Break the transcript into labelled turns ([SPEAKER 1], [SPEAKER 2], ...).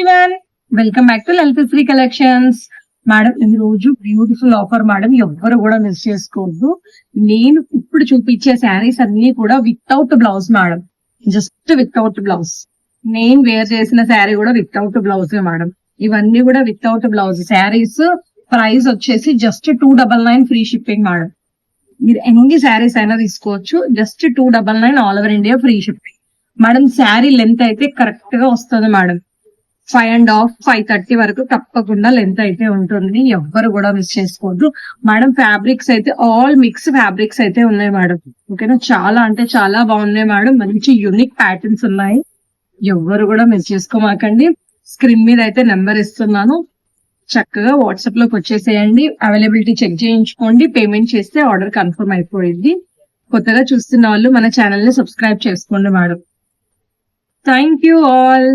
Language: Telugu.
[SPEAKER 1] Everyone, welcome back to Lalitha Sri collections. Madam, ఈ రోజు బ్యూటిఫుల్ ఆఫర్ మేడం, ఎవ్వరు కూడా మిస్ చేసుకోవద్దు. నేను ఇప్పుడు చూపించే శారీస్ అన్ని కూడా without blouse madam, just without blouse. నేను వేర్ చేసిన శారీ కూడా వితౌట్ బ్లౌజ్ మేడం. ఇవన్నీ కూడా వితౌట్ బ్లౌజ్ శారీస్. ప్రైస్ వచ్చేసి జస్ట్ 299 ఫ్రీ షిప్పింగ్ మేడం. మీరు ఎన్ని శారీస్ అయినా తీసుకోవచ్చు, just 299 all over India free shipping madam. Sari length అయితే కరెక్ట్ గా వస్తుంది మేడం. 5.5, 530 వరకు తప్పకుండా లెంత్ అయితే ఉంటుంది. ఎవ్వరు కూడా మిస్ చేసుకోవద్దు మేడం. ఫ్యాబ్రిక్స్ అయితే ఆల్ మిక్స్ ఫ్యాబ్రిక్స్ అయితే ఉన్నాయి మేడం. ఓకేనా, చాలా అంటే చాలా బాగున్నాయి మేడం. మంచి యూనిక్ ప్యాటర్న్స్ ఉన్నాయి. ఎవ్వరు కూడా మిస్ చేసుకోమాకండి. స్క్రీన్ మీద అయితే నెంబర్ ఇస్తున్నాను, చక్కగా వాట్సాప్ లోకి వచ్చేసేయండి. అవైలబిలిటీ చెక్ చేయించుకోండి. పేమెంట్ చేస్తే ఆర్డర్ కన్ఫర్మ్ అయిపోయింది. కొత్తగా చూస్తున్న వాళ్ళు మన ఛానల్ ని సబ్స్క్రైబ్ చేసుకోండి మేడం. Thank you all.